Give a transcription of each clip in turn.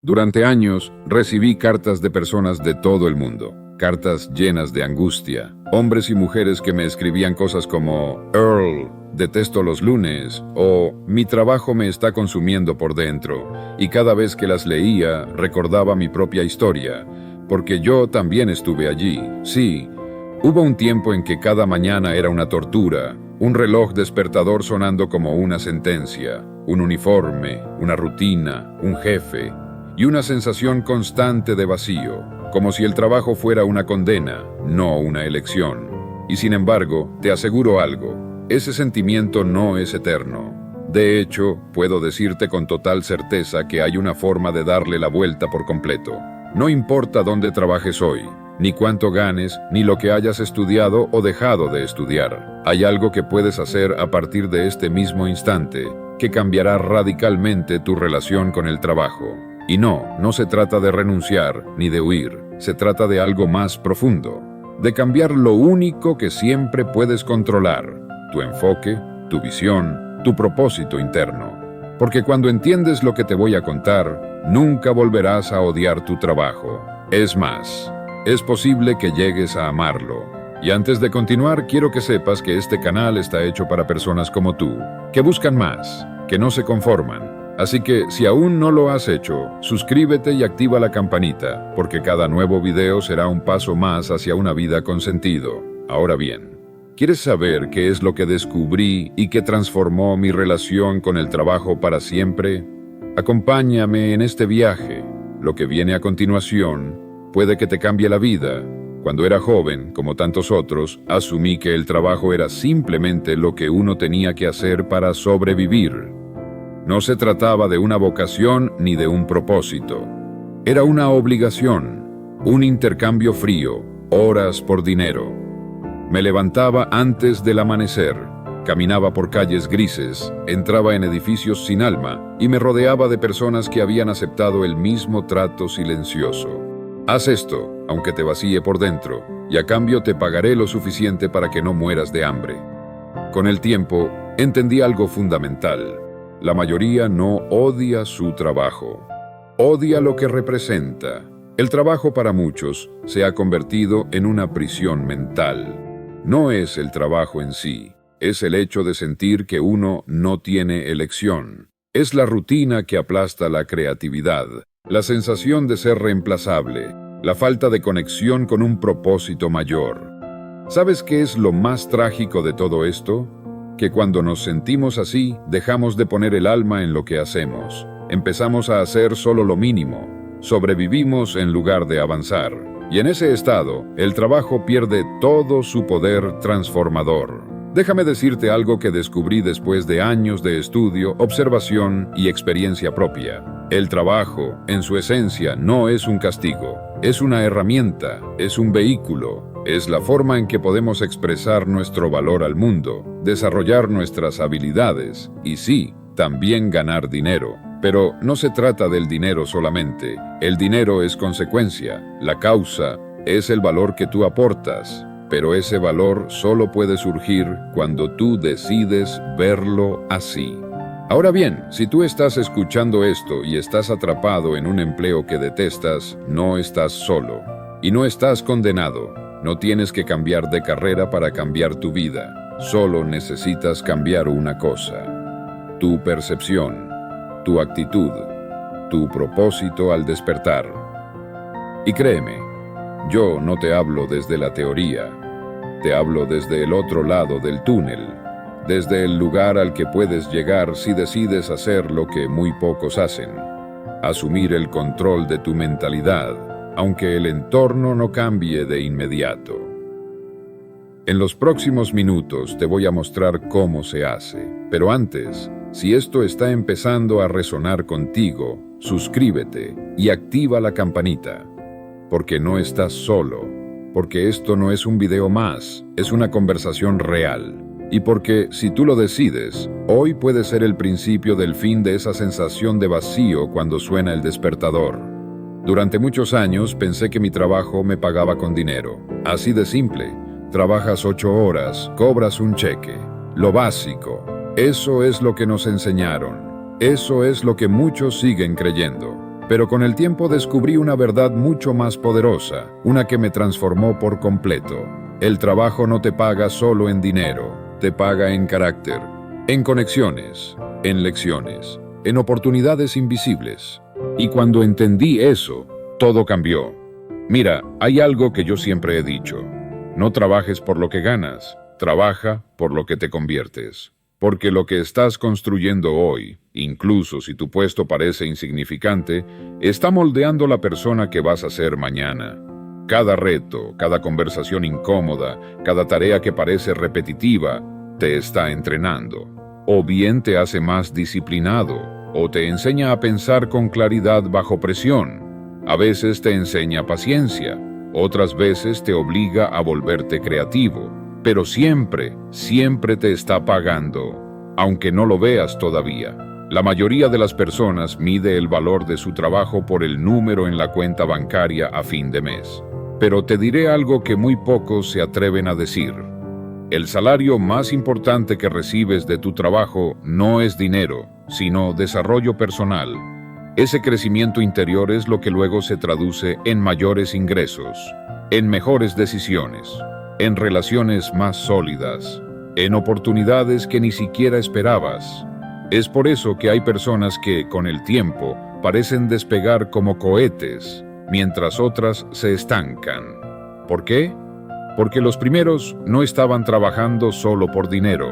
Durante años recibí cartas de personas de todo el mundo, cartas llenas de angustia, hombres y mujeres que me escribían cosas como Earl, detesto los lunes, o mi trabajo me está consumiendo por dentro, y cada vez que las leía recordaba mi propia historia, porque yo también estuve allí. Sí, hubo un tiempo en que cada mañana era una tortura, un reloj despertador sonando como una sentencia, un uniforme, una rutina, un jefe, y una sensación constante de vacío, como si el trabajo fuera una condena, no una elección. Y sin embargo, te aseguro algo, ese sentimiento no es eterno. De hecho, puedo decirte con total certeza que hay una forma de darle la vuelta por completo. No importa dónde trabajes hoy, ni cuánto ganes, ni lo que hayas estudiado o dejado de estudiar. Hay algo que puedes hacer a partir de este mismo instante, que cambiará radicalmente tu relación con el trabajo. Y no se trata de renunciar ni de huir, se trata de algo más profundo, de cambiar lo único que siempre puedes controlar, tu enfoque, tu visión, tu propósito interno. Porque cuando entiendes lo que te voy a contar, nunca volverás a odiar tu trabajo. Es más, es posible que llegues a amarlo. Y antes de continuar, quiero que sepas que este canal está hecho para personas como tú, que buscan más, que no se conforman. Así que, si aún no lo has hecho, suscríbete y activa la campanita, porque cada nuevo video será un paso más hacia una vida con sentido. Ahora bien, ¿quieres saber qué es lo que descubrí y que transformó mi relación con el trabajo para siempre? Acompáñame en este viaje. Lo que viene a continuación puede que te cambie la vida. Cuando era joven, como tantos otros, asumí que el trabajo era simplemente lo que uno tenía que hacer para sobrevivir. No se trataba de una vocación ni de un propósito. Era una obligación, un intercambio frío, horas por dinero. Me levantaba antes del amanecer, caminaba por calles grises, entraba en edificios sin alma y me rodeaba de personas que habían aceptado el mismo trato silencioso. Haz esto, aunque te vacíe por dentro, y a cambio te pagaré lo suficiente para que no mueras de hambre. Con el tiempo, entendí algo fundamental. La mayoría no odia su trabajo. Odia lo que representa. El trabajo para muchos se ha convertido en una prisión mental. No es el trabajo en sí, es el hecho de sentir que uno no tiene elección. Es la rutina que aplasta la creatividad, la sensación de ser reemplazable, la falta de conexión con un propósito mayor. ¿Sabes qué es lo más trágico de todo esto? Que cuando nos sentimos así, dejamos de poner el alma en lo que hacemos. Empezamos a hacer solo lo mínimo. Sobrevivimos en lugar de avanzar. Y en ese estado, el trabajo pierde todo su poder transformador. Déjame decirte algo que descubrí después de años de estudio, observación y experiencia propia. El trabajo, en su esencia, no es un castigo. Es una herramienta, es un vehículo. Es la forma en que podemos expresar nuestro valor al mundo, desarrollar nuestras habilidades y sí, también ganar dinero. Pero no se trata del dinero solamente. El dinero es consecuencia. La causa es el valor que tú aportas. Pero ese valor solo puede surgir cuando tú decides verlo así. Ahora bien, si tú estás escuchando esto y estás atrapado en un empleo que detestas, no estás solo. Y no estás condenado. No tienes que cambiar de carrera para cambiar tu vida. Solo necesitas cambiar una cosa: tu percepción, tu actitud, tu propósito al despertar. Y créeme, yo no te hablo desde la teoría. Te hablo desde el otro lado del túnel, desde el lugar al que puedes llegar si decides hacer lo que muy pocos hacen: asumir el control de tu mentalidad, aunque el entorno no cambie de inmediato. En los próximos minutos te voy a mostrar cómo se hace, pero antes, si esto está empezando a resonar contigo, suscríbete y activa la campanita, porque no estás solo, porque esto no es un video más, es una conversación real, y porque, si tú lo decides, hoy puede ser el principio del fin de esa sensación de vacío cuando suena el despertador. Durante muchos años pensé que mi trabajo me pagaba con dinero. Así de simple. Trabajas 8 horas, cobras un cheque. Lo básico. Eso es lo que nos enseñaron. Eso es lo que muchos siguen creyendo. Pero con el tiempo descubrí una verdad mucho más poderosa, una que me transformó por completo. El trabajo no te paga solo en dinero, te paga en carácter, en conexiones, en lecciones, en oportunidades invisibles. Y cuando entendí eso, todo cambió. Mira, hay algo que yo siempre he dicho. No trabajes por lo que ganas, trabaja por lo que te conviertes. Porque lo que estás construyendo hoy, incluso si tu puesto parece insignificante, está moldeando la persona que vas a ser mañana. Cada reto, cada conversación incómoda, cada tarea que parece repetitiva, te está entrenando. O bien te hace más disciplinado, o te enseña a pensar con claridad bajo presión. A veces te enseña paciencia, otras veces te obliga a volverte creativo. Pero siempre, siempre te está pagando, aunque no lo veas todavía. La mayoría de las personas mide el valor de su trabajo por el número en la cuenta bancaria a fin de mes. Pero te diré algo que muy pocos se atreven a decir. El salario más importante que recibes de tu trabajo no es dinero, sino desarrollo personal. Ese crecimiento interior es lo que luego se traduce en mayores ingresos, en mejores decisiones, en relaciones más sólidas, en oportunidades que ni siquiera esperabas. Es por eso que hay personas que, con el tiempo, parecen despegar como cohetes, mientras otras se estancan. ¿Por qué? Porque los primeros no estaban trabajando solo por dinero,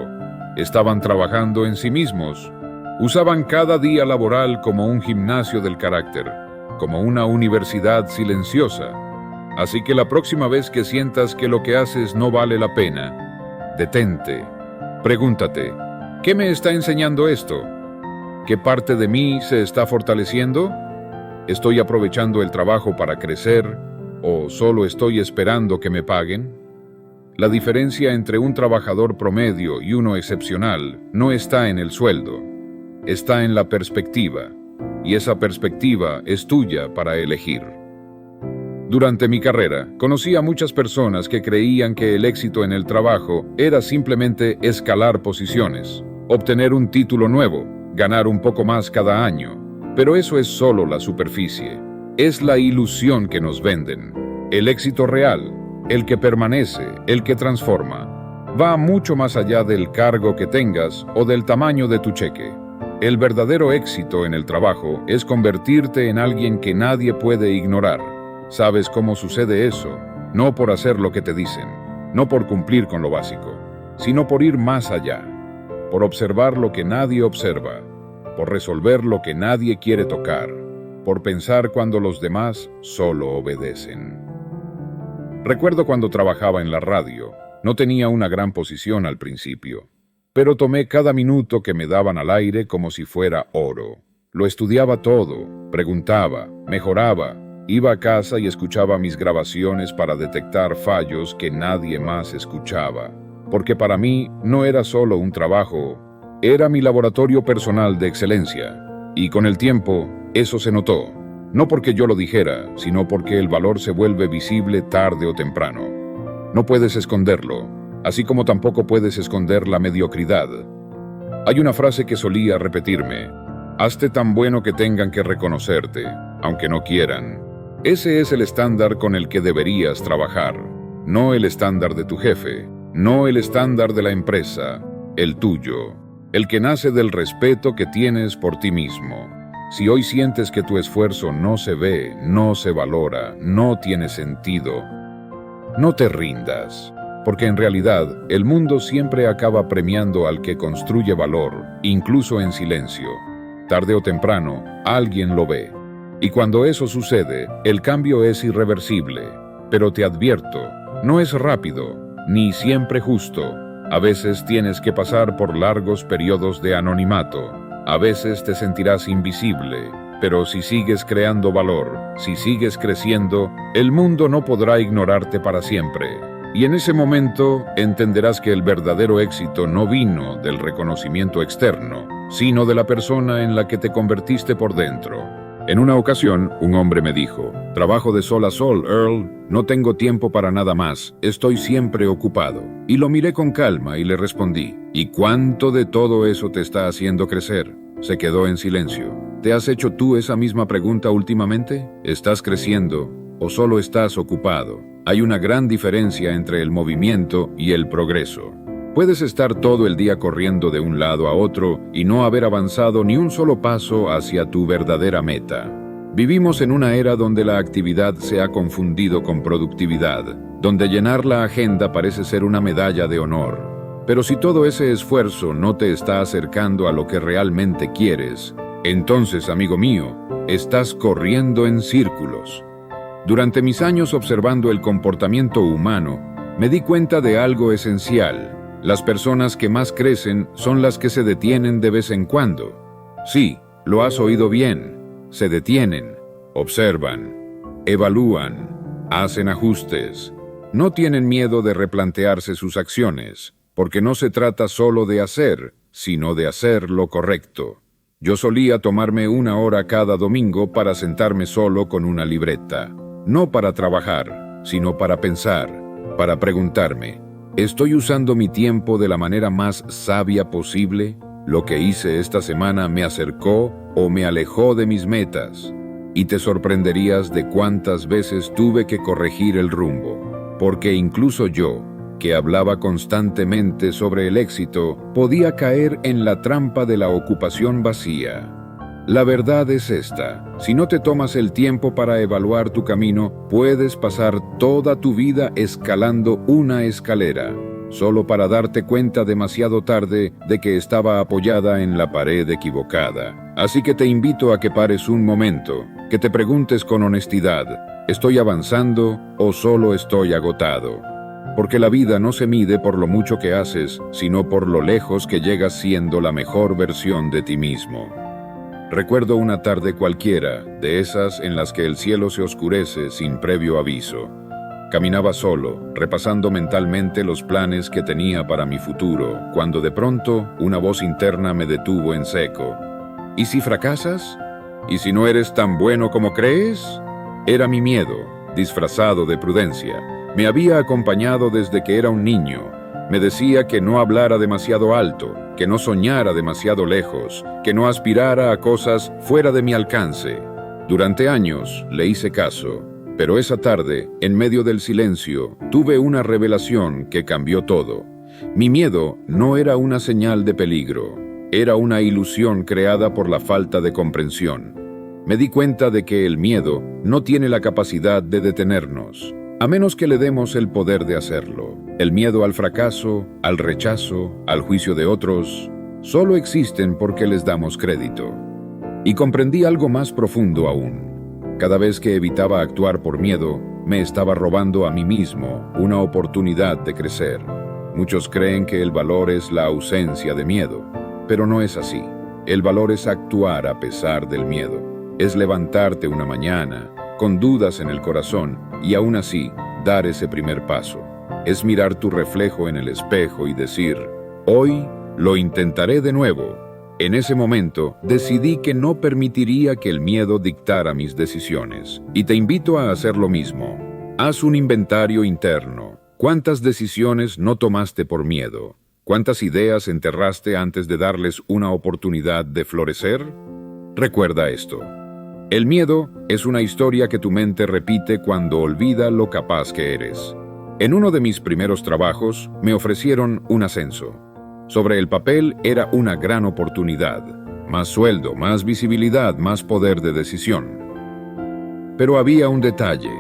estaban trabajando en sí mismos. Usaban cada día laboral como un gimnasio del carácter, como una universidad silenciosa. Así que la próxima vez que sientas que lo que haces no vale la pena, detente, pregúntate, ¿qué me está enseñando esto? ¿Qué parte de mí se está fortaleciendo? ¿Estoy aprovechando el trabajo para crecer o solo estoy esperando que me paguen? La diferencia entre un trabajador promedio y uno excepcional no está en el sueldo, está en la perspectiva, y esa perspectiva es tuya para elegir. Durante mi carrera, conocí a muchas personas que creían que el éxito en el trabajo era simplemente escalar posiciones, obtener un título nuevo, ganar un poco más cada año. Pero eso es solo la superficie. Es la ilusión que nos venden. El éxito real, el que permanece, el que transforma, va mucho más allá del cargo que tengas o del tamaño de tu cheque. El verdadero éxito en el trabajo es convertirte en alguien que nadie puede ignorar. ¿Sabes cómo sucede eso? No por hacer lo que te dicen, no por cumplir con lo básico, sino por ir más allá, por observar lo que nadie observa, por resolver lo que nadie quiere tocar, por pensar cuando los demás solo obedecen. Recuerdo cuando trabajaba en la radio, no tenía una gran posición al principio, pero tomé cada minuto que me daban al aire como si fuera oro. Lo estudiaba todo, preguntaba, mejoraba. Iba a casa y escuchaba mis grabaciones para detectar fallos que nadie más escuchaba. Porque para mí no era solo un trabajo, era mi laboratorio personal de excelencia. Y con el tiempo, eso se notó. No porque yo lo dijera, sino porque el valor se vuelve visible tarde o temprano. No puedes esconderlo, así como tampoco puedes esconder la mediocridad. Hay una frase que solía repetirme: hazte tan bueno que tengan que reconocerte, aunque no quieran. Ese es el estándar con el que deberías trabajar, no el estándar de tu jefe, no el estándar de la empresa, el tuyo, el que nace del respeto que tienes por ti mismo. Si hoy sientes que tu esfuerzo no se ve, no se valora, no tiene sentido, no te rindas, porque en realidad el mundo siempre acaba premiando al que construye valor, incluso en silencio. Tarde o temprano, alguien lo ve. Y cuando eso sucede, el cambio es irreversible. Pero te advierto, no es rápido, ni siempre justo. A veces tienes que pasar por largos periodos de anonimato. A veces te sentirás invisible. Pero si sigues creando valor, si sigues creciendo, el mundo no podrá ignorarte para siempre. Y en ese momento entenderás que el verdadero éxito no vino del reconocimiento externo, sino de la persona en la que te convertiste por dentro. En una ocasión, un hombre me dijo: trabajo de sol a sol, Earl, no tengo tiempo para nada más, estoy siempre ocupado. Y lo miré con calma y le respondí: ¿y cuánto de todo eso te está haciendo crecer? Se quedó en silencio. ¿Te has hecho tú esa misma pregunta últimamente? ¿Estás creciendo o solo estás ocupado? Hay una gran diferencia entre el movimiento y el progreso. Puedes estar todo el día corriendo de un lado a otro y no haber avanzado ni un solo paso hacia tu verdadera meta. Vivimos en una era donde la actividad se ha confundido con productividad, donde llenar la agenda parece ser una medalla de honor. Pero si todo ese esfuerzo no te está acercando a lo que realmente quieres, entonces, amigo mío, estás corriendo en círculos. Durante mis años observando el comportamiento humano, me di cuenta de algo esencial. Las personas que más crecen son las que se detienen de vez en cuando. Sí, lo has oído bien. Se detienen, observan, evalúan, hacen ajustes. No tienen miedo de replantearse sus acciones, porque no se trata solo de hacer, sino de hacer lo correcto. Yo solía tomarme 1 hora cada domingo para sentarme solo con una libreta. No para trabajar, sino para pensar, para preguntarme, ¿estoy usando mi tiempo de la manera más sabia posible? ¿Lo que hice esta semana me acercó o me alejó de mis metas? Y te sorprenderías de cuántas veces tuve que corregir el rumbo, porque incluso yo, que hablaba constantemente sobre el éxito, podía caer en la trampa de la ocupación vacía. La verdad es esta: si no te tomas el tiempo para evaluar tu camino, puedes pasar toda tu vida escalando una escalera, solo para darte cuenta demasiado tarde de que estaba apoyada en la pared equivocada. Así que te invito a que pares un momento, que te preguntes con honestidad, ¿estoy avanzando o solo estoy agotado? Porque la vida no se mide por lo mucho que haces, sino por lo lejos que llegas siendo la mejor versión de ti mismo. Recuerdo una tarde cualquiera, de esas en las que el cielo se oscurece sin previo aviso. Caminaba solo, repasando mentalmente los planes que tenía para mi futuro, cuando de pronto una voz interna me detuvo en seco. ¿Y si fracasas? ¿Y si no eres tan bueno como crees? Era mi miedo, disfrazado de prudencia. Me había acompañado desde que era un niño. Me decía que no hablara demasiado alto, que no soñara demasiado lejos, que no aspirara a cosas fuera de mi alcance. Durante años le hice caso, pero esa tarde, en medio del silencio, tuve una revelación que cambió todo. Mi miedo no era una señal de peligro, era una ilusión creada por la falta de comprensión. Me di cuenta de que el miedo no tiene la capacidad de detenernos, a menos que le demos el poder de hacerlo. El miedo al fracaso, al rechazo, al juicio de otros, solo existen porque les damos crédito. Y comprendí algo más profundo aún. Cada vez que evitaba actuar por miedo, me estaba robando a mí mismo una oportunidad de crecer. Muchos creen que el valor es la ausencia de miedo, pero no es así. El valor es actuar a pesar del miedo. Es levantarte una mañana, con dudas en el corazón, y aún así, dar ese primer paso. Es mirar tu reflejo en el espejo y decir, hoy lo intentaré de nuevo. En ese momento, decidí que no permitiría que el miedo dictara mis decisiones. Y te invito a hacer lo mismo. Haz un inventario interno. ¿Cuántas decisiones no tomaste por miedo? ¿Cuántas ideas enterraste antes de darles una oportunidad de florecer? Recuerda esto. El miedo es una historia que tu mente repite cuando olvida lo capaz que eres. En uno de mis primeros trabajos, me ofrecieron un ascenso. Sobre el papel era una gran oportunidad. Más sueldo, más visibilidad, más poder de decisión. Pero había un detalle.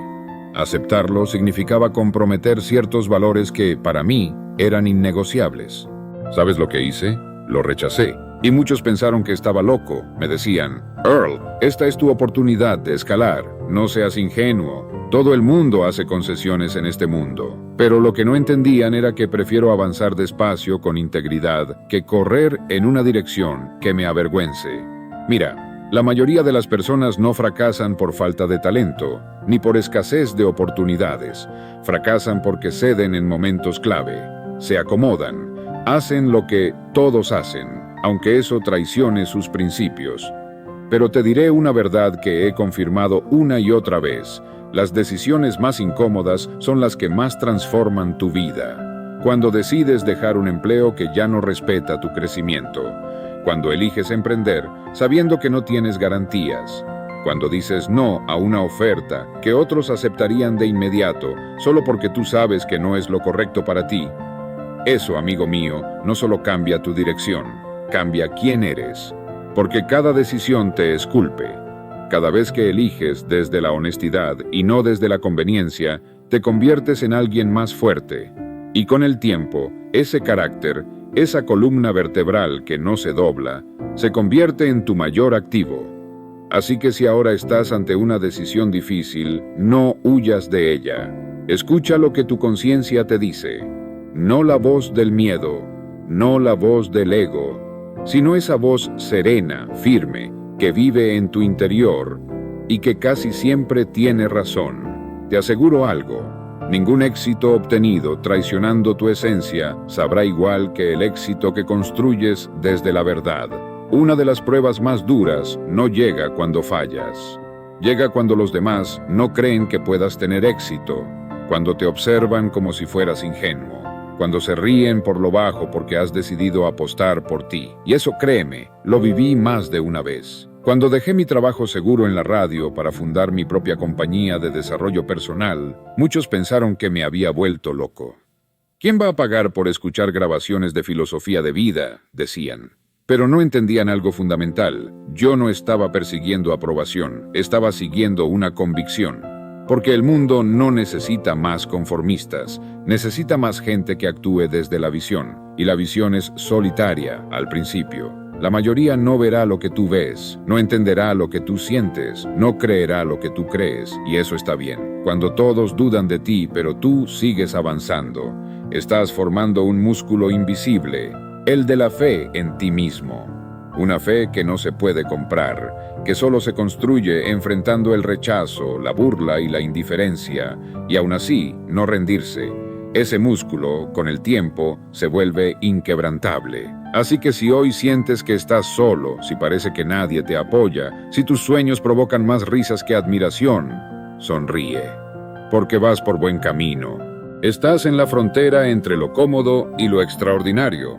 Aceptarlo significaba comprometer ciertos valores que, para mí, eran innegociables. ¿Sabes lo que hice? Lo rechacé. Y muchos pensaron que estaba loco. Me decían, Earl, esta es tu oportunidad de escalar. No seas ingenuo. Todo el mundo hace concesiones en este mundo. Pero lo que no entendían era que prefiero avanzar despacio con integridad que correr en una dirección que me avergüence. Mira, la mayoría de las personas no fracasan por falta de talento, ni por escasez de oportunidades. Fracasan porque ceden en momentos clave. Se acomodan. Hacen lo que todos hacen, aunque eso traicione sus principios. Pero te diré una verdad que he confirmado una y otra vez. Las decisiones más incómodas son las que más transforman tu vida. Cuando decides dejar un empleo que ya no respeta tu crecimiento. cuando eliges emprender sabiendo que no tienes garantías, cuando dices no a una oferta que otros aceptarían de inmediato solo porque tú sabes que no es lo correcto para ti. Eso, amigo mío, no solo cambia tu dirección, cambia quién eres, porque cada decisión te esculpe. Cada vez que eliges desde la honestidad y no desde la conveniencia, te conviertes en alguien más fuerte. Y con el tiempo, ese carácter, esa columna vertebral que no se dobla, se convierte en tu mayor activo. Así que si ahora estás ante una decisión difícil, no huyas de ella. Escucha lo que tu conciencia te dice. No la voz del miedo, no la voz del ego, sino esa voz serena, firme, que vive en tu interior y que casi siempre tiene razón. Te aseguro algo, ningún éxito obtenido traicionando tu esencia sabrá igual que el éxito que construyes desde la verdad. Una de las pruebas más duras no llega cuando fallas. Llega cuando los demás no creen que puedas tener éxito, cuando te observan como si fueras ingenuo, cuando se ríen por lo bajo porque has decidido apostar por ti. Y eso, créeme, lo viví más de una vez. Cuando dejé mi trabajo seguro en la radio para fundar mi propia compañía de desarrollo personal, muchos pensaron que me había vuelto loco. ¿Quién va a pagar por escuchar grabaciones de filosofía de vida?, decían. Pero no entendían algo fundamental. Yo no estaba persiguiendo aprobación, estaba siguiendo una convicción. Porque el mundo no necesita más conformistas, necesita más gente que actúe desde la visión. Y la visión es solitaria al principio. La mayoría no verá lo que tú ves, no entenderá lo que tú sientes, no creerá lo que tú crees, y eso está bien. Cuando todos dudan de ti, pero tú sigues avanzando, estás formando un músculo invisible, el de la fe en ti mismo. Una fe que no se puede comprar, que solo se construye enfrentando el rechazo, la burla y la indiferencia, y aún así no rendirse. Ese músculo, con el tiempo, se vuelve inquebrantable. Así que si hoy sientes que estás solo, si parece que nadie te apoya, si tus sueños provocan más risas que admiración, sonríe, porque vas por buen camino. Estás en la frontera entre lo cómodo y lo extraordinario,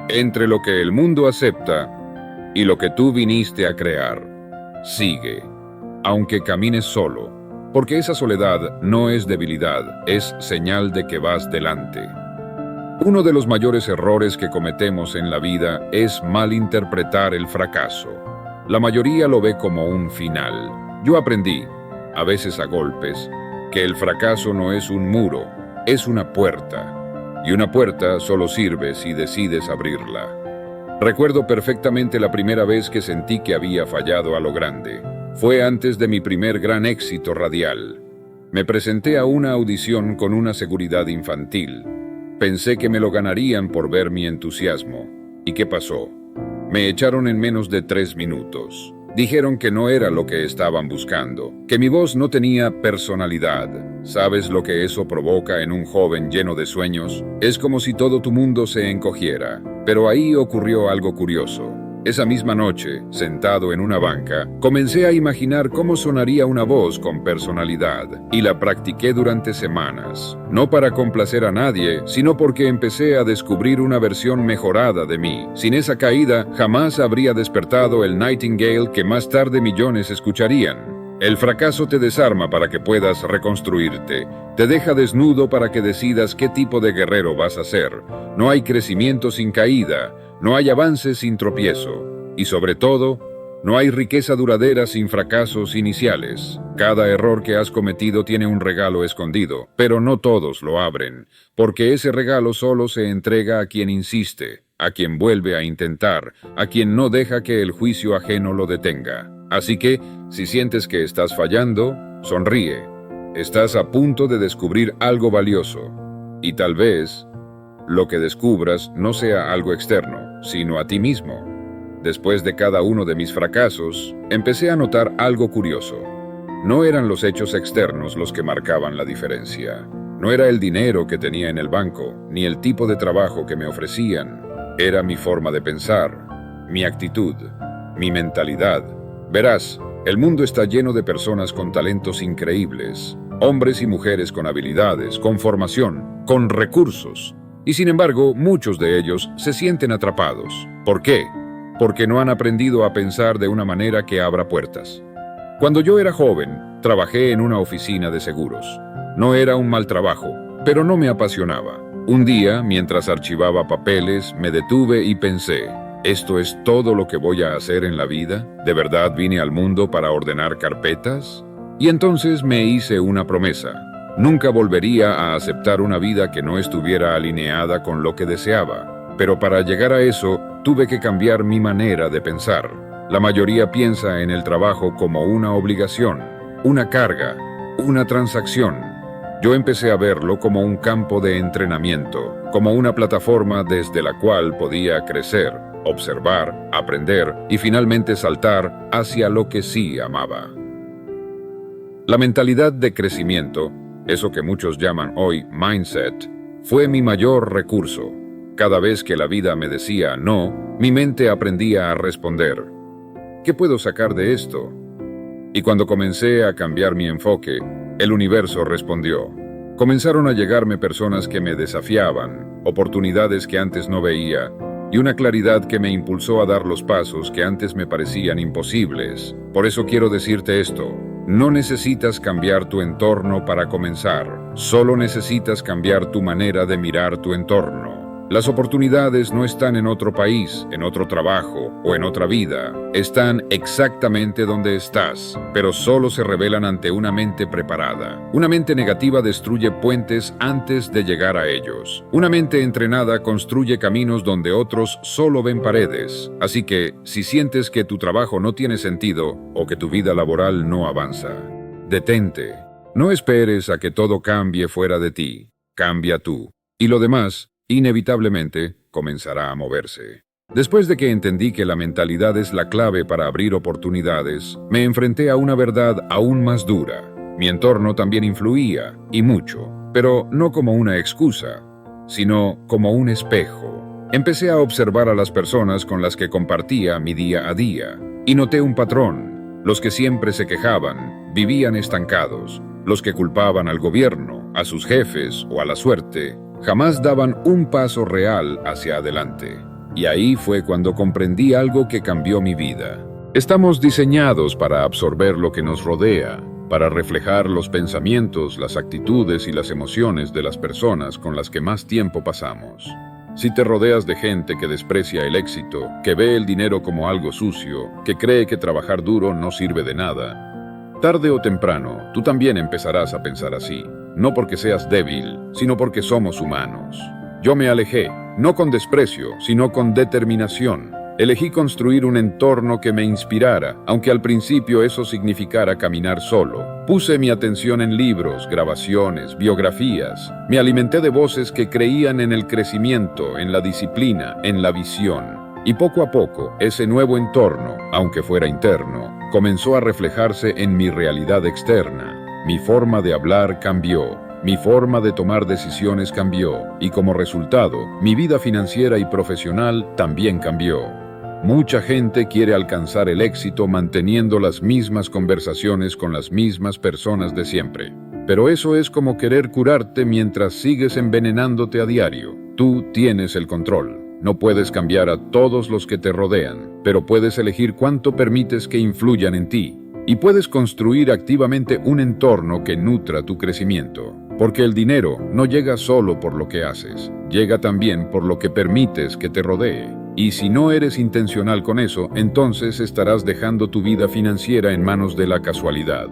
entre lo que el mundo acepta y lo que tú viniste a crear. Sigue, aunque camines solo, porque esa soledad no es debilidad, es señal de que vas delante. Uno de los mayores errores que cometemos en la vida es malinterpretar el fracaso. La mayoría lo ve como un final. Yo aprendí, a veces a golpes, que el fracaso no es un muro, es una puerta. Y una puerta solo sirve si decides abrirla. Recuerdo perfectamente la primera vez que sentí que había fallado a lo grande. Fue antes de mi primer gran éxito radial. Me presenté a una audición con una seguridad infantil. Pensé que me lo ganarían por ver mi entusiasmo. ¿Y qué pasó? Me echaron en menos de 3 minutos. Dijeron que no era lo que estaban buscando, que mi voz no tenía personalidad. ¿Sabes lo que eso provoca en un joven lleno de sueños? Es como si todo tu mundo se encogiera. Pero ahí ocurrió algo curioso. Esa misma noche, sentado en una banca, comencé a imaginar cómo sonaría una voz con personalidad, y la practiqué durante semanas. No para complacer a nadie, sino porque empecé a descubrir una versión mejorada de mí. Sin esa caída, jamás habría despertado el Nightingale que más tarde millones escucharían. El fracaso te desarma para que puedas reconstruirte. Te deja desnudo para que decidas qué tipo de guerrero vas a ser. No hay crecimiento sin caída. No hay avance sin tropiezo. Y sobre todo, no hay riqueza duradera sin fracasos iniciales. Cada error que has cometido tiene un regalo escondido, pero no todos lo abren, porque ese regalo solo se entrega a quien insiste, a quien vuelve a intentar, a quien no deja que el juicio ajeno lo detenga. Así que, si sientes que estás fallando, sonríe. Estás a punto de descubrir algo valioso. Y tal vez lo que descubras no sea algo externo, sino a ti mismo. Después de cada uno de mis fracasos, empecé a notar algo curioso. No eran los hechos externos los que marcaban la diferencia. No era el dinero que tenía en el banco, ni el tipo de trabajo que me ofrecían. Era mi forma de pensar, mi actitud, mi mentalidad. Verás, el mundo está lleno de personas con talentos increíbles, hombres y mujeres con habilidades, con formación, con recursos. Y sin embargo, muchos de ellos se sienten atrapados. ¿Por qué? porque no han aprendido a pensar de una manera que abra puertas. Cuando yo era joven, trabajé en una oficina de seguros. No era un mal trabajo, pero no me apasionaba. Un día, mientras archivaba papeles, me detuve y pensé, ¿esto es todo lo que voy a hacer en la vida? ¿De verdad vine al mundo para ordenar carpetas? Y entonces me hice una promesa. Nunca volvería a aceptar una vida que no estuviera alineada con lo que deseaba. Pero para llegar a eso, tuve que cambiar mi manera de pensar. La mayoría piensa en el trabajo como una obligación, una carga, una transacción. Yo empecé a verlo como un campo de entrenamiento, como una plataforma desde la cual podía crecer, observar, aprender y finalmente saltar hacia lo que sí amaba. La mentalidad de crecimiento, eso que muchos llaman hoy mindset, fue mi mayor recurso. Cada vez que la vida me decía no, mi mente aprendía a responder. ¿Qué puedo sacar de esto? Y cuando comencé a cambiar mi enfoque, el universo respondió. Comenzaron a llegarme personas que me desafiaban, oportunidades que antes no veía, y una claridad que me impulsó a dar los pasos que antes me parecían imposibles. Por eso quiero decirte esto. No necesitas cambiar tu entorno para comenzar, solo necesitas cambiar tu manera de mirar tu entorno. Las oportunidades no están en otro país, en otro trabajo o en otra vida. Están exactamente donde estás, pero solo se revelan ante una mente preparada. Una mente negativa destruye puentes antes de llegar a ellos. Una mente entrenada construye caminos donde otros solo ven paredes. Así que, si sientes que tu trabajo no tiene sentido o que tu vida laboral no avanza, detente. No esperes a que todo cambie fuera de ti. Cambia tú. Y lo demás, inevitablemente, comenzará a moverse. Después de que entendí que la mentalidad es la clave para abrir oportunidades, me enfrenté a una verdad aún más dura. Mi entorno también influía, y mucho, pero no como una excusa, sino como un espejo. Empecé a observar a las personas con las que compartía mi día a día, y noté un patrón. Los que siempre se quejaban, vivían estancados. Los que culpaban al gobierno, a sus jefes o a la suerte, jamás daban un paso real hacia adelante. Y ahí fue cuando comprendí algo que cambió mi vida. Estamos diseñados para absorber lo que nos rodea, para reflejar los pensamientos, las actitudes y las emociones de las personas con las que más tiempo pasamos. Si te rodeas de gente que desprecia el éxito, que ve el dinero como algo sucio, que cree que trabajar duro no sirve de nada, tarde o temprano tú también empezarás a pensar así. No porque seas débil, sino porque somos humanos. Yo me alejé, no con desprecio, sino con determinación. Elegí construir un entorno que me inspirara, aunque al principio eso significara caminar solo. Puse mi atención en libros, grabaciones, biografías. Me alimenté de voces que creían en el crecimiento, en la disciplina, en la visión. Y poco a poco, ese nuevo entorno, aunque fuera interno, comenzó a reflejarse en mi realidad externa. Mi forma de hablar cambió, mi forma de tomar decisiones cambió, y como resultado, mi vida financiera y profesional también cambió. Mucha gente quiere alcanzar el éxito manteniendo las mismas conversaciones con las mismas personas de siempre. Pero eso es como querer curarte mientras sigues envenenándote a diario. Tú tienes el control. No puedes cambiar a todos los que te rodean, pero puedes elegir cuánto permites que influyan en ti. Y puedes construir activamente un entorno que nutra tu crecimiento. Porque el dinero no llega solo por lo que haces, llega también por lo que permites que te rodee. Y si no eres intencional con eso, entonces estarás dejando tu vida financiera en manos de la casualidad.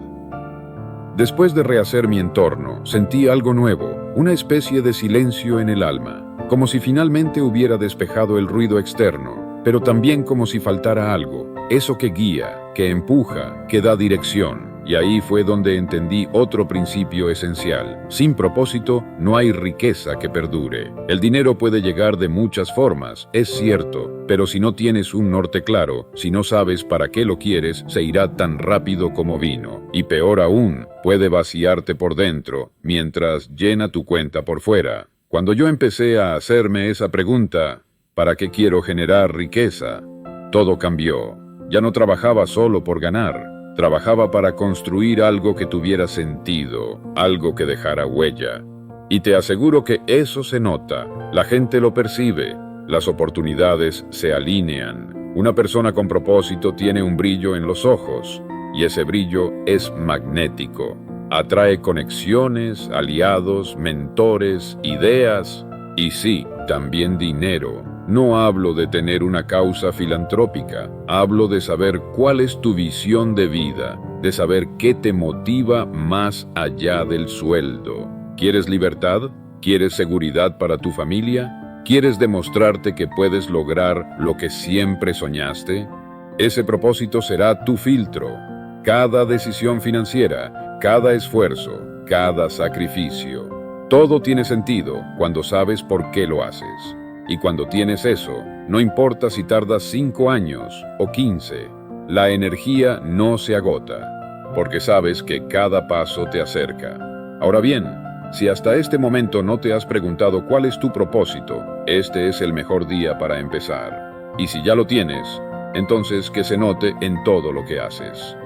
Después de rehacer mi entorno, sentí algo nuevo, una especie de silencio en el alma, como si finalmente hubiera despejado el ruido externo, pero también como si faltara algo, eso que guía, que empuja, que da dirección. Y ahí fue donde entendí otro principio esencial. Sin propósito, no hay riqueza que perdure. El dinero puede llegar de muchas formas, es cierto, pero si no tienes un norte claro, si no sabes para qué lo quieres, se irá tan rápido como vino. Y peor aún, puede vaciarte por dentro, mientras llena tu cuenta por fuera. Cuando yo empecé a hacerme esa pregunta, ¿para qué quiero generar riqueza?, todo cambió. Ya no trabajaba solo por ganar. Trabajaba para construir algo que tuviera sentido, algo que dejara huella. Y te aseguro que eso se nota, la gente lo percibe, las oportunidades se alinean. Una persona con propósito tiene un brillo en los ojos, y ese brillo es magnético. Atrae conexiones, aliados, mentores, ideas y sí, también dinero. No hablo de tener una causa filantrópica, hablo de saber cuál es tu visión de vida, de saber qué te motiva más allá del sueldo. ¿Quieres libertad? ¿Quieres seguridad para tu familia? ¿Quieres demostrarte que puedes lograr lo que siempre soñaste? Ese propósito será tu filtro. Cada decisión financiera, cada esfuerzo, cada sacrificio. Todo tiene sentido cuando sabes por qué lo haces. Y cuando tienes eso, no importa si tardas 5 años o 15, la energía no se agota, porque sabes que cada paso te acerca. Ahora bien, si hasta este momento no te has preguntado cuál es tu propósito, este es el mejor día para empezar. Y si ya lo tienes, entonces que se note en todo lo que haces.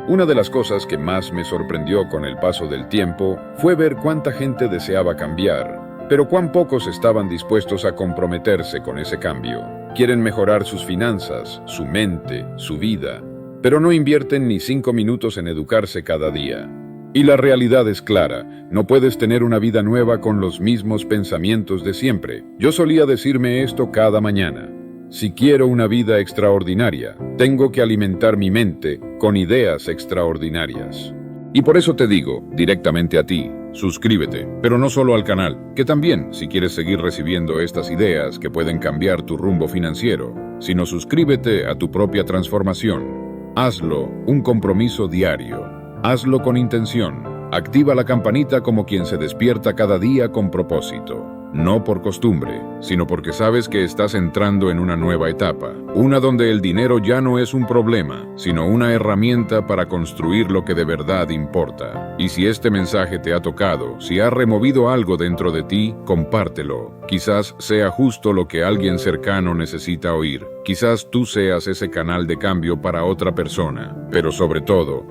Una de las cosas que más me sorprendió con el paso del tiempo fue ver cuánta gente deseaba cambiar, pero cuán pocos estaban dispuestos a comprometerse con ese cambio. Quieren mejorar sus finanzas, su mente, su vida, pero no invierten ni 5 minutos en educarse cada día. Y la realidad es clara, no puedes tener una vida nueva con los mismos pensamientos de siempre. Yo solía decirme esto cada mañana. Si quiero una vida extraordinaria, tengo que alimentar mi mente con ideas extraordinarias. Y por eso te digo, directamente a ti, suscríbete, pero no solo al canal, que también, si quieres seguir recibiendo estas ideas que pueden cambiar tu rumbo financiero, sino suscríbete a tu propia transformación. Hazlo un compromiso diario. Hazlo con intención. Activa la campanita como quien se despierta cada día con propósito. No por costumbre, sino porque sabes que estás entrando en una nueva etapa, una donde el dinero ya no es un problema, sino una herramienta para construir lo que de verdad importa. Y si este mensaje te ha tocado, si ha removido algo dentro de ti, compártelo. Quizás sea justo lo que alguien cercano necesita oír. Quizás tú seas ese canal de cambio para otra persona. Pero sobre todo,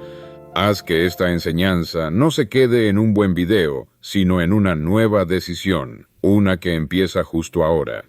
haz que esta enseñanza no se quede en un buen video, sino en una nueva decisión. Una que empieza justo ahora.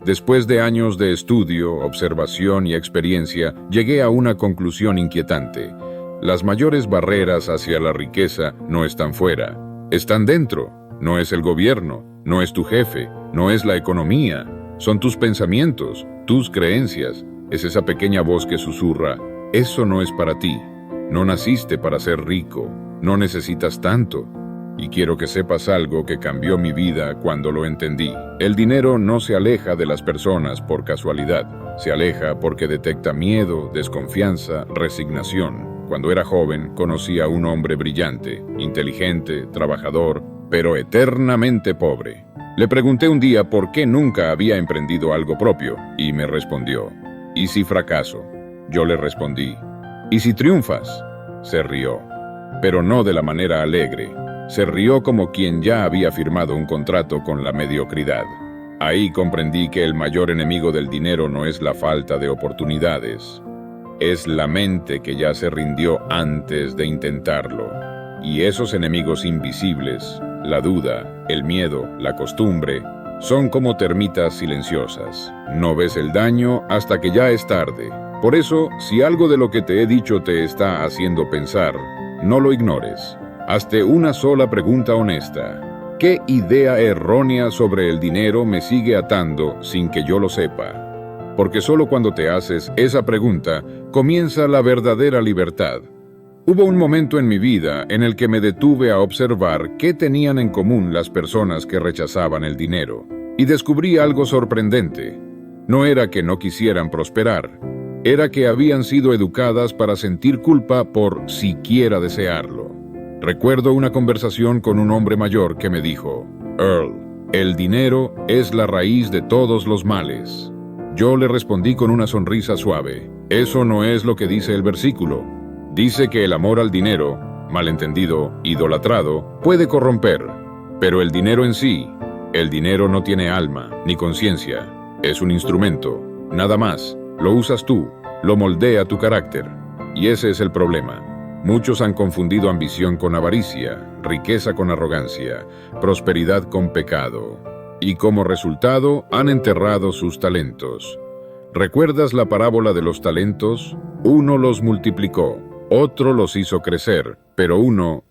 Después de años de estudio, observación y experiencia, llegué a una conclusión inquietante. Las mayores barreras hacia la riqueza no están fuera, están dentro. No es el gobierno, no es tu jefe, no es la economía, son tus pensamientos, tus creencias. Es esa pequeña voz que susurra, eso no es para ti, no naciste para ser rico, no necesitas tanto. Y quiero que sepas algo que cambió mi vida cuando lo entendí. El dinero no se aleja de las personas por casualidad. Se aleja porque detecta miedo, desconfianza, resignación. Cuando era joven, conocí a un hombre brillante, inteligente, trabajador, pero eternamente pobre. Le pregunté un día por qué nunca había emprendido algo propio, y me respondió, ¿y si fracaso? Yo le respondí, ¿y si triunfas? Se rió, pero no de la manera alegre. Se rió como quien ya había firmado un contrato con la mediocridad. Ahí comprendí que el mayor enemigo del dinero no es la falta de oportunidades. Es la mente que ya se rindió antes de intentarlo. Y esos enemigos invisibles, la duda, el miedo, la costumbre, son como termitas silenciosas. No ves el daño hasta que ya es tarde. Por eso, si algo de lo que te he dicho te está haciendo pensar, no lo ignores. Hazte una sola pregunta honesta. ¿Qué idea errónea sobre el dinero me sigue atando sin que yo lo sepa? Porque solo cuando te haces esa pregunta, comienza la verdadera libertad. Hubo un momento en mi vida en el que me detuve a observar qué tenían en común las personas que rechazaban el dinero. Y descubrí algo sorprendente. No era que no quisieran prosperar, era que habían sido educadas para sentir culpa por siquiera desearlo. Recuerdo una conversación con un hombre mayor que me dijo, Earl, el dinero es la raíz de todos los males. Yo le respondí con una sonrisa suave, eso no es lo que dice el versículo. Dice que el amor al dinero, malentendido, idolatrado, puede corromper, pero el dinero en sí, el dinero no tiene alma ni conciencia, es un instrumento, nada más, lo usas tú, lo moldea tu carácter, y ese es el problema. Muchos han confundido ambición con avaricia, riqueza con arrogancia, prosperidad con pecado, y como resultado han enterrado sus talentos. ¿Recuerdas la parábola de los talentos? Uno los multiplicó, otro los hizo crecer, pero uno,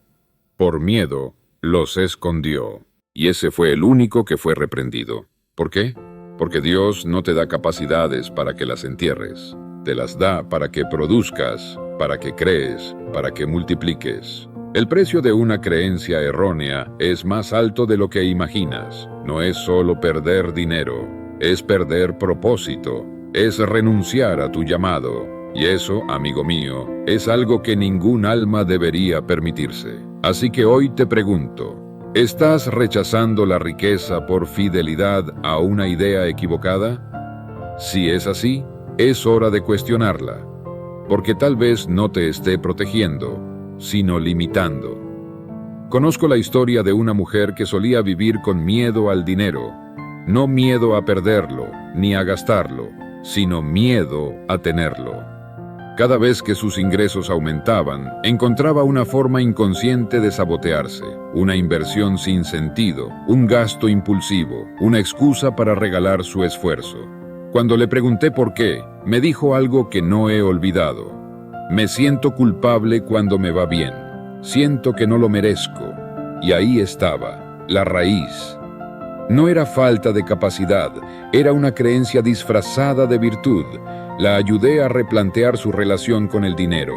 por miedo, los escondió. Y ese fue el único que fue reprendido. ¿Por qué? Porque Dios no te da capacidades para que las entierres. Te las da para que produzcas, para que crees, para que multipliques. El precio de una creencia errónea es más alto de lo que imaginas. No es solo perder dinero, es perder propósito, es renunciar a tu llamado. Y eso, amigo mío, es algo que ningún alma debería permitirse. Así que hoy te pregunto, ¿estás rechazando la riqueza por fidelidad a una idea equivocada? Si es así, es hora de cuestionarla, porque tal vez no te esté protegiendo, sino limitando. Conozco la historia de una mujer que solía vivir con miedo al dinero, no miedo a perderlo, ni a gastarlo, sino miedo a tenerlo. Cada vez que sus ingresos aumentaban, encontraba una forma inconsciente de sabotearse, una inversión sin sentido, un gasto impulsivo, una excusa para regalar su esfuerzo. Cuando le pregunté por qué, me dijo algo que no he olvidado. Me siento culpable cuando me va bien. Siento que no lo merezco. Y ahí estaba, la raíz. No era falta de capacidad, era una creencia disfrazada de virtud. La ayudé a replantear su relación con el dinero.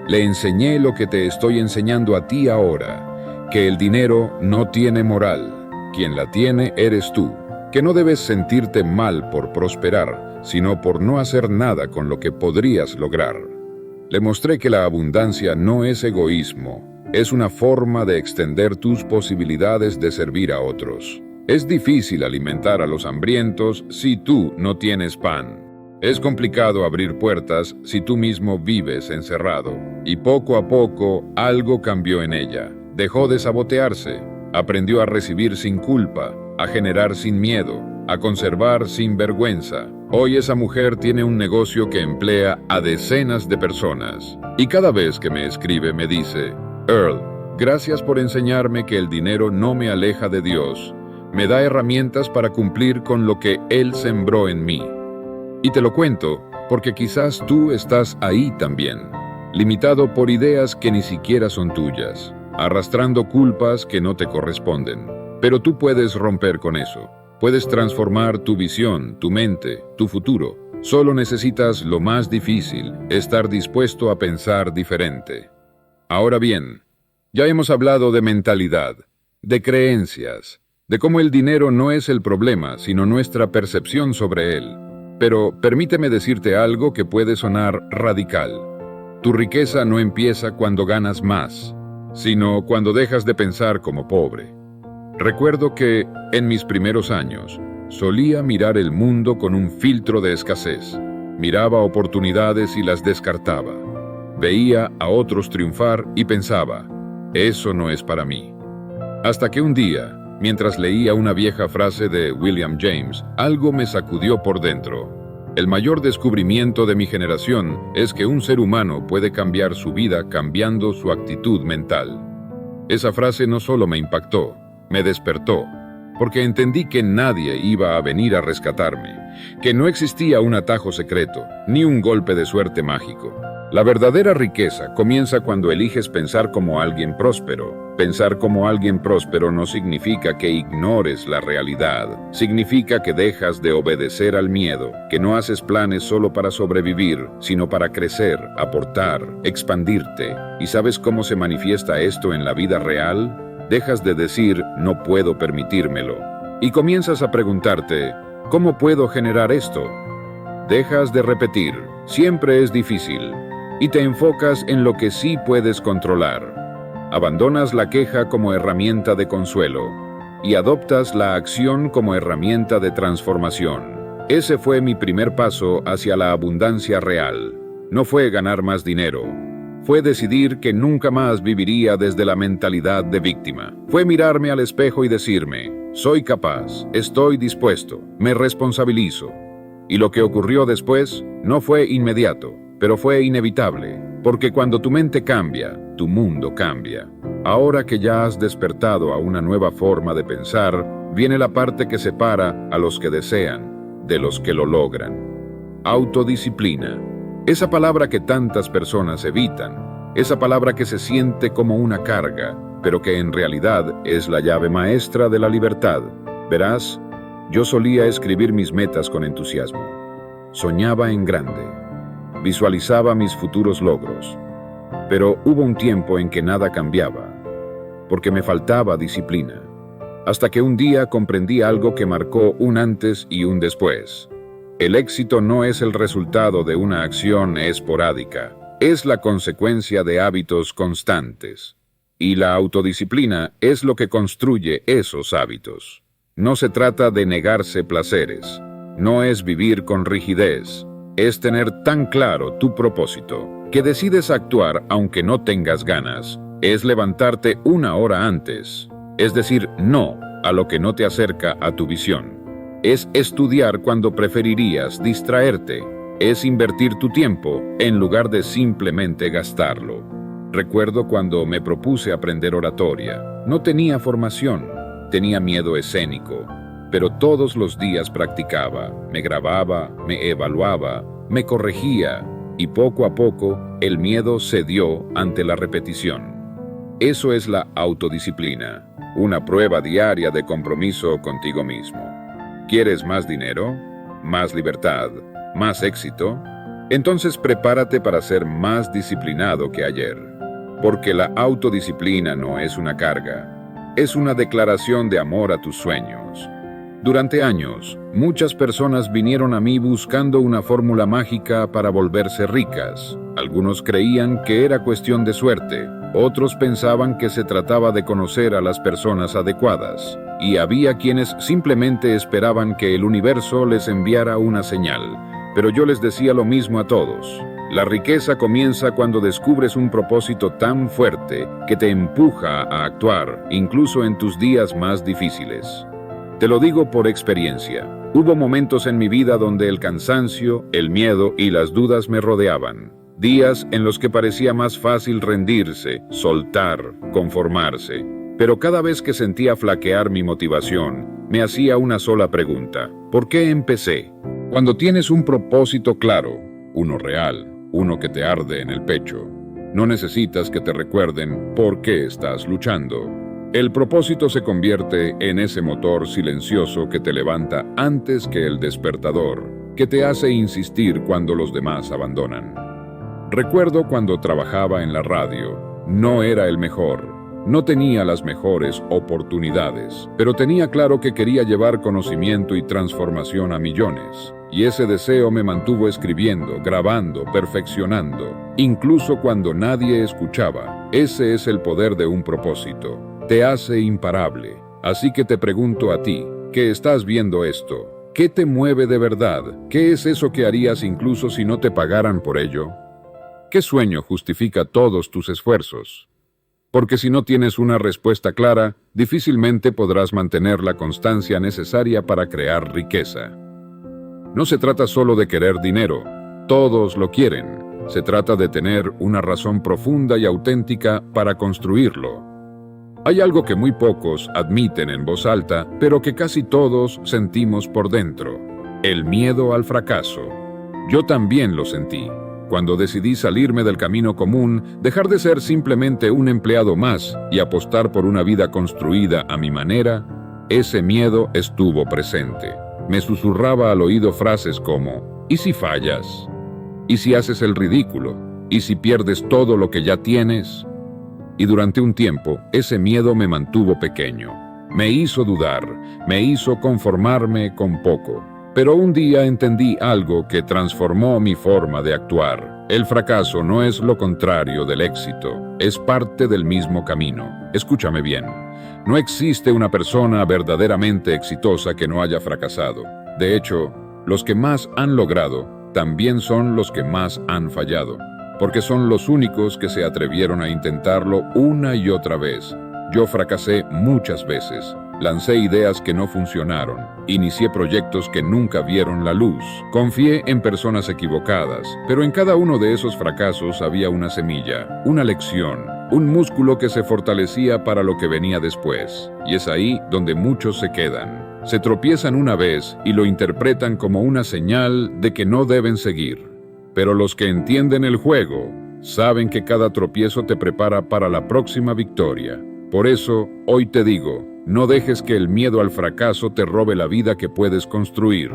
Le enseñé lo que te estoy enseñando a ti ahora, que el dinero no tiene moral. Quien la tiene eres tú, que no debes sentirte mal por prosperar, sino por no hacer nada con lo que podrías lograr. Le mostré que la abundancia no es egoísmo, es una forma de extender tus posibilidades de servir a otros. Es difícil alimentar a los hambrientos si tú no tienes pan. Es complicado abrir puertas si tú mismo vives encerrado. Y poco a poco algo cambió en ella. Dejó de sabotearse, aprendió a recibir sin culpa, a generar sin miedo, a conservar sin vergüenza. Hoy esa mujer tiene un negocio que emplea a decenas de personas. Y cada vez que me escribe me dice, Earl, gracias por enseñarme que el dinero no me aleja de Dios. Me da herramientas para cumplir con lo que Él sembró en mí. Y te lo cuento porque quizás tú estás ahí también, limitado por ideas que ni siquiera son tuyas, arrastrando culpas que no te corresponden. Pero tú puedes romper con eso. Puedes transformar tu visión, tu mente, tu futuro. Solo necesitas lo más difícil, estar dispuesto a pensar diferente. Ahora bien, ya hemos hablado de mentalidad, de creencias, de cómo el dinero no es el problema, sino nuestra percepción sobre él. Pero permíteme decirte algo que puede sonar radical. Tu riqueza no empieza cuando ganas más, sino cuando dejas de pensar como pobre. Recuerdo que, en mis primeros años, solía mirar el mundo con un filtro de escasez. Miraba oportunidades y las descartaba. Veía a otros triunfar y pensaba, eso no es para mí. Hasta que un día, mientras leía una vieja frase de William James, algo me sacudió por dentro. El mayor descubrimiento de mi generación es que un ser humano puede cambiar su vida cambiando su actitud mental. Esa frase no solo me impactó, me despertó, porque entendí que nadie iba a venir a rescatarme, que no existía un atajo secreto, ni un golpe de suerte mágico. La verdadera riqueza comienza cuando eliges pensar como alguien próspero. Pensar como alguien próspero no significa que ignores la realidad. Significa que dejas de obedecer al miedo, que no haces planes solo para sobrevivir, sino para crecer, aportar, expandirte. ¿Y sabes cómo se manifiesta esto en la vida real? Dejas de decir, no puedo permitírmelo. Y comienzas a preguntarte, ¿cómo puedo generar esto? Dejas de repetir, siempre es difícil. Y te enfocas en lo que sí puedes controlar. Abandonas la queja como herramienta de consuelo y adoptas la acción como herramienta de transformación. Ese fue mi primer paso hacia la abundancia real. No fue ganar más dinero. Fue decidir que nunca más viviría desde la mentalidad de víctima. Fue mirarme al espejo y decirme, soy capaz, estoy dispuesto, me responsabilizo. Y lo que ocurrió después no fue inmediato, pero fue inevitable, porque cuando tu mente cambia, tu mundo cambia. Ahora que ya has despertado a una nueva forma de pensar, viene la parte que separa a los que desean de los que lo logran. autodisciplina. Esa palabra que tantas personas evitan, esa palabra que se siente como una carga, pero que en realidad es la llave maestra de la libertad. Verás, yo solía escribir mis metas con entusiasmo. Soñaba en grande. Visualizaba mis futuros logros. Pero hubo un tiempo en que nada cambiaba, porque me faltaba disciplina. Hasta que un día comprendí algo que marcó un antes y un después. El éxito no es el resultado de una acción esporádica, es la consecuencia de hábitos constantes. Y la autodisciplina es lo que construye esos hábitos. No se trata de negarse placeres, no es vivir con rigidez, es tener tan claro tu propósito que decides actuar aunque no tengas ganas, es levantarte una hora antes, es decir no a lo que no te acerca a tu visión. Es estudiar cuando preferirías distraerte, es invertir tu tiempo en lugar de simplemente gastarlo. Recuerdo cuando me propuse aprender oratoria, no tenía formación, tenía miedo escénico, pero todos los días practicaba, me grababa, me evaluaba, me corregía y poco a poco el miedo cedió ante la repetición. Eso es la autodisciplina, una prueba diaria de compromiso contigo mismo. ¿Quieres más dinero? ¿Más libertad? ¿Más éxito? Entonces prepárate para ser más disciplinado que ayer. Porque la autodisciplina no es una carga, es una declaración de amor a tus sueños. Durante años, muchas personas vinieron a mí buscando una fórmula mágica para volverse ricas. Algunos creían que era cuestión de suerte, otros pensaban que se trataba de conocer a las personas adecuadas, y había quienes simplemente esperaban que el universo les enviara una señal. Pero yo les decía lo mismo a todos. La riqueza comienza cuando descubres un propósito tan fuerte que te empuja a actuar, incluso en tus días más difíciles. Te lo digo por experiencia. Hubo momentos en mi vida donde el cansancio, el miedo y las dudas me rodeaban. Días en los que parecía más fácil rendirse, soltar, conformarse. Pero cada vez que sentía flaquear mi motivación, me hacía una sola pregunta. ¿Por qué empecé? Cuando tienes un propósito claro, uno real, uno que te arde en el pecho, no necesitas que te recuerden por qué estás luchando. El propósito se convierte en ese motor silencioso que te levanta antes que el despertador, que te hace insistir cuando los demás abandonan. Recuerdo cuando trabajaba en la radio, no era el mejor, no tenía las mejores oportunidades, pero tenía claro que quería llevar conocimiento y transformación a millones. Y ese deseo me mantuvo escribiendo, grabando, perfeccionando, incluso cuando nadie escuchaba. Ese es el poder de un propósito. Te hace imparable. Así que te pregunto a ti, que estás viendo esto, ¿qué te mueve de verdad? ¿Qué es eso que harías incluso si no te pagaran por ello? ¿Qué sueño justifica todos tus esfuerzos? Porque si no tienes una respuesta clara, difícilmente podrás mantener la constancia necesaria para crear riqueza. No se trata solo de querer dinero, todos lo quieren. Se trata de tener una razón profunda y auténtica para construirlo. Hay algo que muy pocos admiten en voz alta, pero que casi todos sentimos por dentro: el miedo al fracaso. Yo también lo sentí. Cuando decidí salirme del camino común, dejar de ser simplemente un empleado más y apostar por una vida construida a mi manera, ese miedo estuvo presente. Me susurraba al oído frases como: ¿y si fallas? ¿Y si haces el ridículo? ¿Y si pierdes todo lo que ya tienes? Y durante un tiempo, ese miedo me mantuvo pequeño. Me hizo dudar, me hizo conformarme con poco. Pero un día entendí algo que transformó mi forma de actuar. El fracaso no es lo contrario del éxito, es parte del mismo camino. Escúchame bien. No existe una persona verdaderamente exitosa que no haya fracasado. De hecho, los que más han logrado también son los que más han fallado, porque son los únicos que se atrevieron a intentarlo una y otra vez. Yo fracasé muchas veces. Lancé ideas que no funcionaron, inicié proyectos que nunca vieron la luz, confié en personas equivocadas, pero en cada uno de esos fracasos había una semilla, una lección, un músculo que se fortalecía para lo que venía después, y es ahí donde muchos se quedan. se tropiezan una vez y lo interpretan como una señal de que no deben seguir. Pero los que entienden el juego saben que cada tropiezo te prepara para la próxima victoria. Por eso, hoy te digo, no dejes que el miedo al fracaso te robe la vida que puedes construir.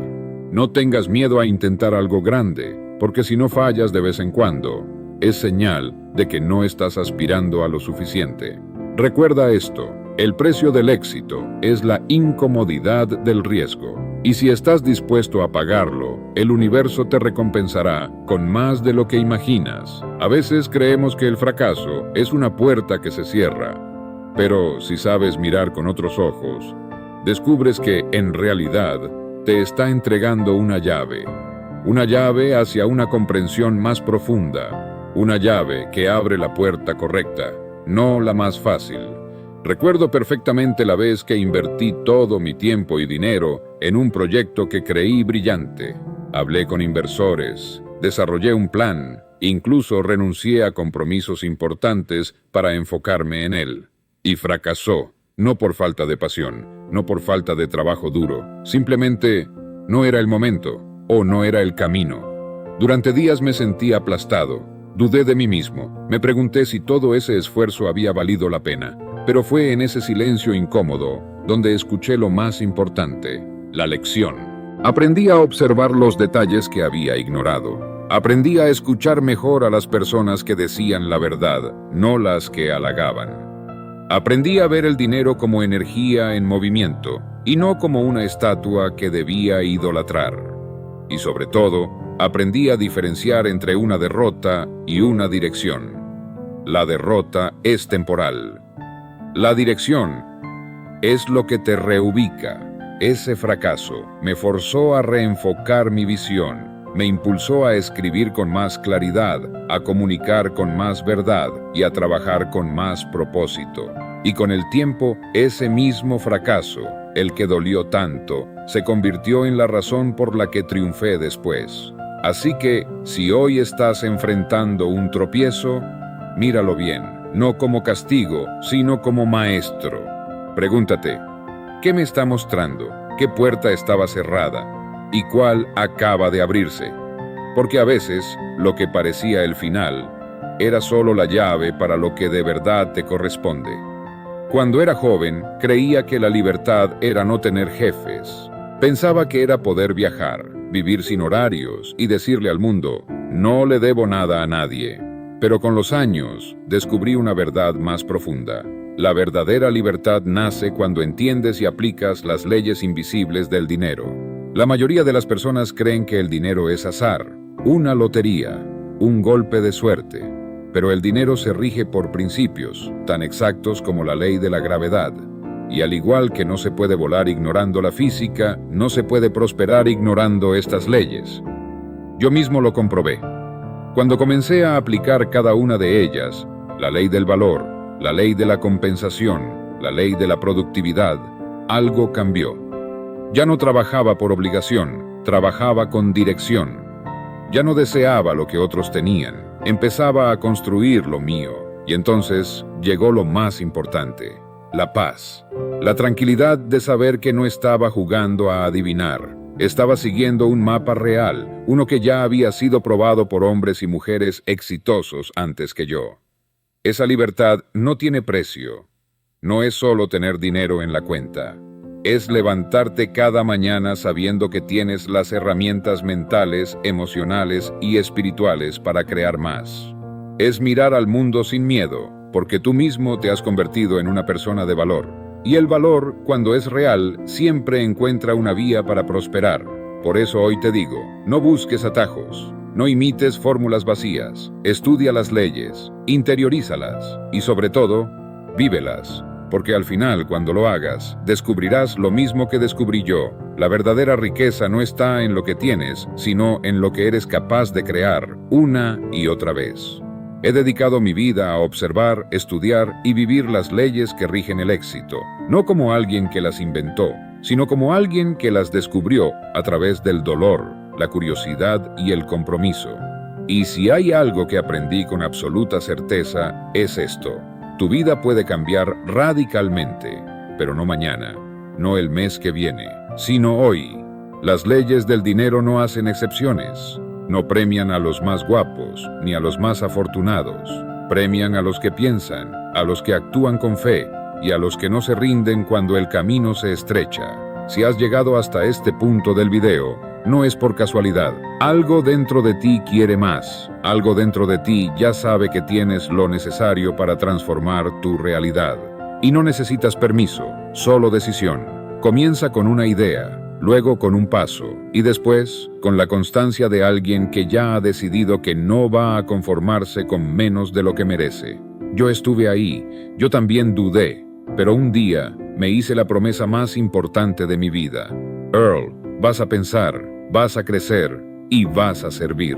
No tengas miedo a intentar algo grande, porque si no fallas de vez en cuando, es señal de que no estás aspirando a lo suficiente. Recuerda esto, el precio del éxito es la incomodidad del riesgo. Y si estás dispuesto a pagarlo, el universo te recompensará con más de lo que imaginas. A veces creemos que el fracaso es una puerta que se cierra, pero si sabes mirar con otros ojos, descubres que, en realidad, te está entregando una llave hacia una comprensión más profunda, una llave que abre la puerta correcta, no la más fácil. Recuerdo perfectamente la vez que invertí todo mi tiempo y dinero en un proyecto que creí brillante. Hablé con inversores, desarrollé un plan, incluso renuncié a compromisos importantes para enfocarme en él. Y fracasó, no por falta de pasión, no por falta de trabajo duro, simplemente no era el momento o no era el camino. Durante días me sentí aplastado, dudé de mí mismo, me pregunté si todo ese esfuerzo había valido la pena. Pero fue en ese silencio incómodo donde escuché lo más importante, la lección. Aprendí a observar los detalles que había ignorado. Aprendí a escuchar mejor a las personas que decían la verdad, no las que halagaban. Aprendí a ver el dinero como energía en movimiento y no como una estatua que debía idolatrar. Y sobre todo, aprendí a diferenciar entre una derrota y una dirección. La derrota es temporal. La dirección es lo que te reubica. Ese fracaso me forzó a reenfocar mi visión, me impulsó a escribir con más claridad, a comunicar con más verdad y a trabajar con más propósito. Y con el tiempo, ese mismo fracaso, el que dolió tanto, se convirtió en la razón por la que triunfé después. Así que, si hoy estás enfrentando un tropiezo, míralo bien. No como castigo, sino como maestro. Pregúntate, ¿qué me está mostrando? ¿Qué puerta estaba cerrada? ¿Y cuál acaba de abrirse? Porque a veces, lo que parecía el final, era solo la llave para lo que de verdad te corresponde. Cuando era joven, creía que la libertad era no tener jefes. Pensaba que era poder viajar, vivir sin horarios y decirle al mundo, no le debo nada a nadie. Pero con los años, descubrí una verdad más profunda. La verdadera libertad nace cuando entiendes y aplicas las leyes invisibles del dinero. La mayoría de las personas creen que el dinero es azar, una lotería, un golpe de suerte. Pero el dinero se rige por principios, tan exactos como la ley de la gravedad. Y al igual que no se puede volar ignorando la física, no se puede prosperar ignorando estas leyes. Yo mismo lo comprobé. Cuando comencé a aplicar cada una de ellas, la ley del valor, la ley de la compensación, la ley de la productividad, algo cambió. Ya no trabajaba por obligación, trabajaba con dirección. Ya no deseaba lo que otros tenían, empezaba a construir lo mío. Y entonces llegó lo más importante, la paz. La tranquilidad de saber que no estaba jugando a adivinar. Estaba siguiendo un mapa real, uno que ya había sido probado por hombres y mujeres exitosos antes que yo. Esa libertad no tiene precio. No es solo tener dinero en la cuenta. Es levantarte cada mañana sabiendo que tienes las herramientas mentales, emocionales y espirituales para crear más. Es mirar al mundo sin miedo, porque tú mismo te has convertido en una persona de valor. Y el valor, cuando es real, siempre encuentra una vía para prosperar. Por eso hoy te digo, no busques atajos, no imites fórmulas vacías, estudia las leyes, interiorízalas y sobre todo, vívelas. Porque al final, cuando lo hagas, descubrirás lo mismo que descubrí yo. La verdadera riqueza no está en lo que tienes, sino en lo que eres capaz de crear una y otra vez. He dedicado mi vida a observar, estudiar y vivir las leyes que rigen el éxito, no como alguien que las inventó, sino como alguien que las descubrió a través del dolor, la curiosidad y el compromiso. Y si hay algo que aprendí con absoluta certeza, es esto. Tu vida puede cambiar radicalmente, pero no mañana, no el mes que viene, sino hoy. Las leyes del dinero no hacen excepciones. No premian a los más guapos, ni a los más afortunados. Premian a los que piensan, a los que actúan con fe, y a los que no se rinden cuando el camino se estrecha. Si has llegado hasta este punto del video, no es por casualidad. Algo dentro de ti quiere más. Algo dentro de ti ya sabe que tienes lo necesario para transformar tu realidad. Y no necesitas permiso, solo decisión. Comienza con una idea, luego con un paso, y después con la constancia de alguien que ya ha decidido que no va a conformarse con menos de lo que merece. Yo estuve ahí, yo también dudé, pero un día me hice la promesa más importante de mi vida. Earl, vas a pensar, vas a crecer y vas a servir.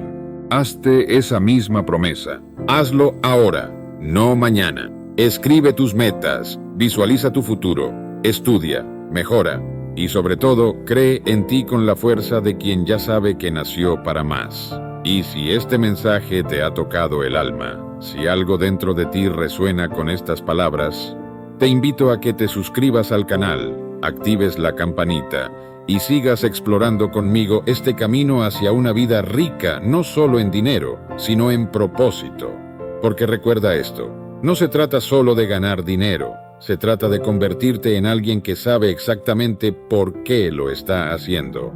Hazte esa misma promesa. Hazlo ahora, no mañana. Escribe tus metas, visualiza tu futuro, estudia, mejora y sobre todo cree en ti con la fuerza de quien ya sabe que nació para más. Y si este mensaje te ha tocado el alma, si algo dentro de ti resuena con estas palabras, te invito a que te suscribas al canal, actives la campanita y sigas explorando conmigo este camino hacia una vida rica, no solo en dinero, sino en propósito. Porque recuerda esto, no se trata solo de ganar dinero, se trata de convertirte en alguien que sabe exactamente por qué lo está haciendo.